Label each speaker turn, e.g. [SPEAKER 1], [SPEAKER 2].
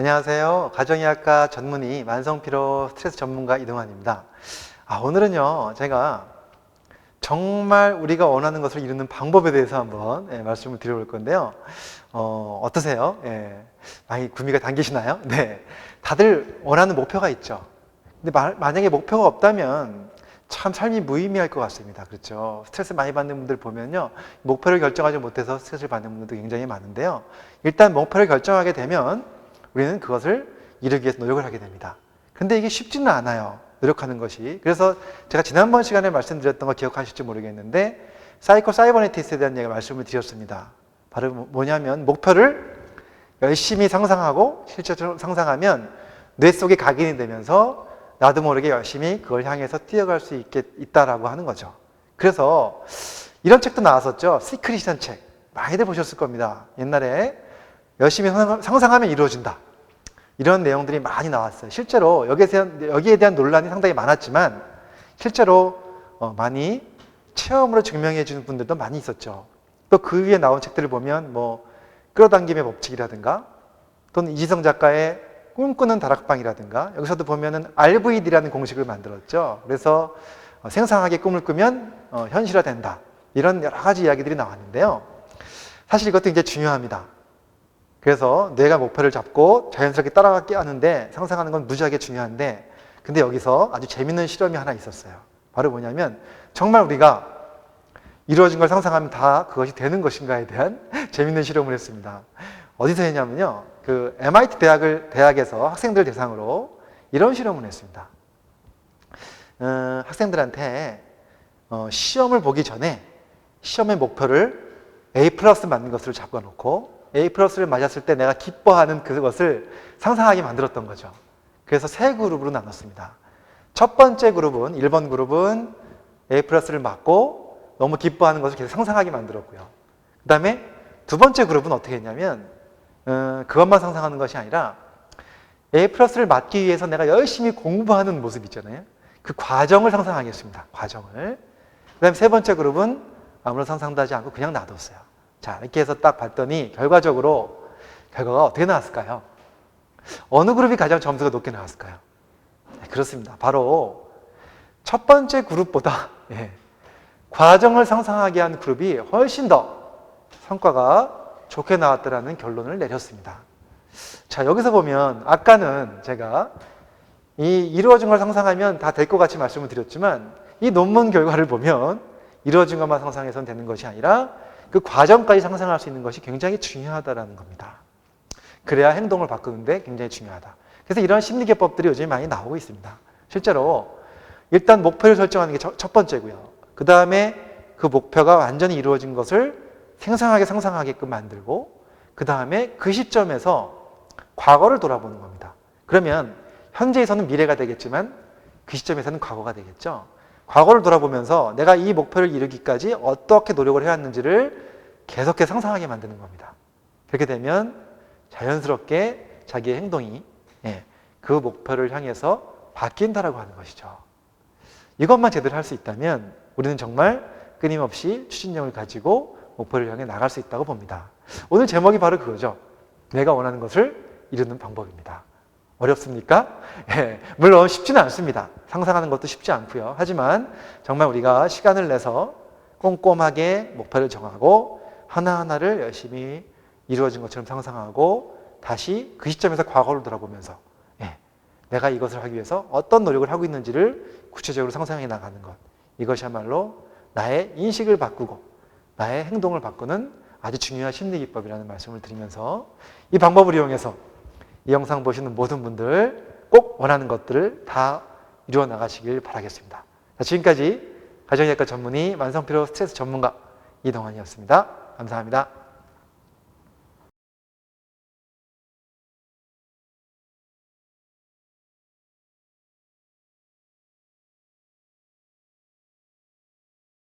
[SPEAKER 1] 안녕하세요. 가정의학과 전문의 만성피로 스트레스 전문가 이동환입니다. 오늘은요, 제가 정말 우리가 원하는 것을 이루는 방법에 대해서 한번 말씀을 드려볼 건데요. 어떠세요? 많이 구미가 당기시나요? 네. 다들 원하는 목표가 있죠. 근데 만약에 목표가 없다면 참 삶이 무의미할 것 같습니다. 그렇죠. 스트레스 많이 받는 분들 보면요. 목표를 결정하지 못해서 스트레스를 받는 분들도 굉장히 많은데요. 일단 목표를 결정하게 되면 우리는 그것을 이루기 위해서 노력을 하게 됩니다. 근데 이게 쉽지는 않아요. 노력하는 것이. 그래서 제가 지난번 시간에 말씀드렸던 거 기억하실지 모르겠는데 사이버네티스에 대한 얘기 말씀을 드렸습니다. 바로 뭐냐면 목표를 열심히 상상하고 실제로 상상하면 뇌 속에 각인이 되면서 나도 모르게 열심히 그걸 향해서 뛰어갈 수 있다라고 하는 거죠. 그래서 이런 책도 나왔었죠. 시크릿이라는 책. 많이들 보셨을 겁니다. 옛날에 열심히 상상하면 이루어진다. 이런 내용들이 많이 나왔어요. 실제로 여기에 대한 논란이 상당히 많았지만 실제로 많이 체험으로 증명해 주는 분들도 많이 있었죠. 또 그 위에 나온 책들을 보면 끌어당김의 법칙이라든가 또는 이지성 작가의 꿈꾸는 다락방이라든가 여기서도 보면은 RVD라는 공식을 만들었죠. 그래서 생생하게 꿈을 꾸면 현실화된다. 이런 여러 가지 이야기들이 나왔는데요. 사실 이것도 굉장히 중요합니다. 그래서 뇌가 목표를 잡고 자연스럽게 따라가게 하는데 상상하는 건 무지하게 중요한데 근데 여기서 아주 재밌는 실험이 하나 있었어요. 바로 뭐냐면 정말 우리가 이루어진 걸 상상하면 다 그것이 되는 것인가에 대한 재밌는 실험을 했습니다. 어디서 했냐면요. 그 MIT 대학에서 학생들 대상으로 이런 실험을 했습니다. 학생들한테 시험을 보기 전에 시험의 목표를 A+ 맞는 것을 잡아놓고 A+를 맞았을 때 내가 기뻐하는 그것을 상상하게 만들었던 거죠. 그래서 세 그룹으로 나눴습니다. 첫 번째 그룹은 1번 그룹은 A+를 맞고 너무 기뻐하는 것을 계속 상상하게 만들었고요. 그 다음에 두 번째 그룹은 어떻게 했냐면 그것만 상상하는 것이 아니라 A+를 맞기 위해서 내가 열심히 공부하는 모습 있잖아요. 그 과정을 상상하겠습니다. 과정을. 그 다음에 세 번째 그룹은 아무런 상상도 하지 않고 그냥 놔뒀어요. 자, 이렇게 해서 딱 봤더니 결과가 어떻게 나왔을까요? 어느 그룹이 가장 점수가 높게 나왔을까요? 네, 그렇습니다. 바로 첫 번째 그룹보다 과정을 상상하게 한 그룹이 훨씬 더 성과가 좋게 나왔더라는 결론을 내렸습니다. 자, 여기서 보면 아까는 제가 이 이루어진 걸 상상하면 다 될 것 같이 말씀을 드렸지만 이 논문 결과를 보면 이루어진 것만 상상해서는 되는 것이 아니라 그 과정까지 상상할 수 있는 것이 굉장히 중요하다는 겁니다. 그래야 행동을 바꾸는데 굉장히 중요하다. 그래서 이런 심리기법들이 요즘 많이 나오고 있습니다. 실제로 일단 목표를 설정하는 게 첫 번째고요. 그 다음에 그 목표가 완전히 이루어진 것을 생생하게 상상하게끔 만들고 그 다음에 그 시점에서 과거를 돌아보는 겁니다. 그러면 현재에서는 미래가 되겠지만 그 시점에서는 과거가 되겠죠. 과거를 돌아보면서 내가 이 목표를 이루기까지 어떻게 노력을 해왔는지를 계속해서 상상하게 만드는 겁니다. 그렇게 되면 자연스럽게 자기의 행동이 그 목표를 향해서 바뀐다라고 하는 것이죠. 이것만 제대로 할 수 있다면 우리는 정말 끊임없이 추진력을 가지고 목표를 향해 나갈 수 있다고 봅니다. 오늘 제목이 바로 그거죠. 내가 원하는 것을 이루는 방법입니다. 어렵습니까? 물론 쉽지는 않습니다. 상상하는 것도 쉽지 않고요. 하지만 정말 우리가 시간을 내서 꼼꼼하게 목표를 정하고 하나하나를 열심히 이루어진 것처럼 상상하고 다시 그 시점에서 과거를 돌아보면서 내가 이것을 하기 위해서 어떤 노력을 하고 있는지를 구체적으로 상상해 나가는 것. 이것이야말로 나의 인식을 바꾸고 나의 행동을 바꾸는 아주 중요한 심리기법이라는 말씀을 드리면서 이 방법을 이용해서 이 영상 보시는 모든 분들 꼭 원하는 것들을 다 이루어 나가시길 바라겠습니다. 자, 지금까지 가정의학과 전문의 만성피로 스트레스 전문가 이동환이었습니다. 감사합니다.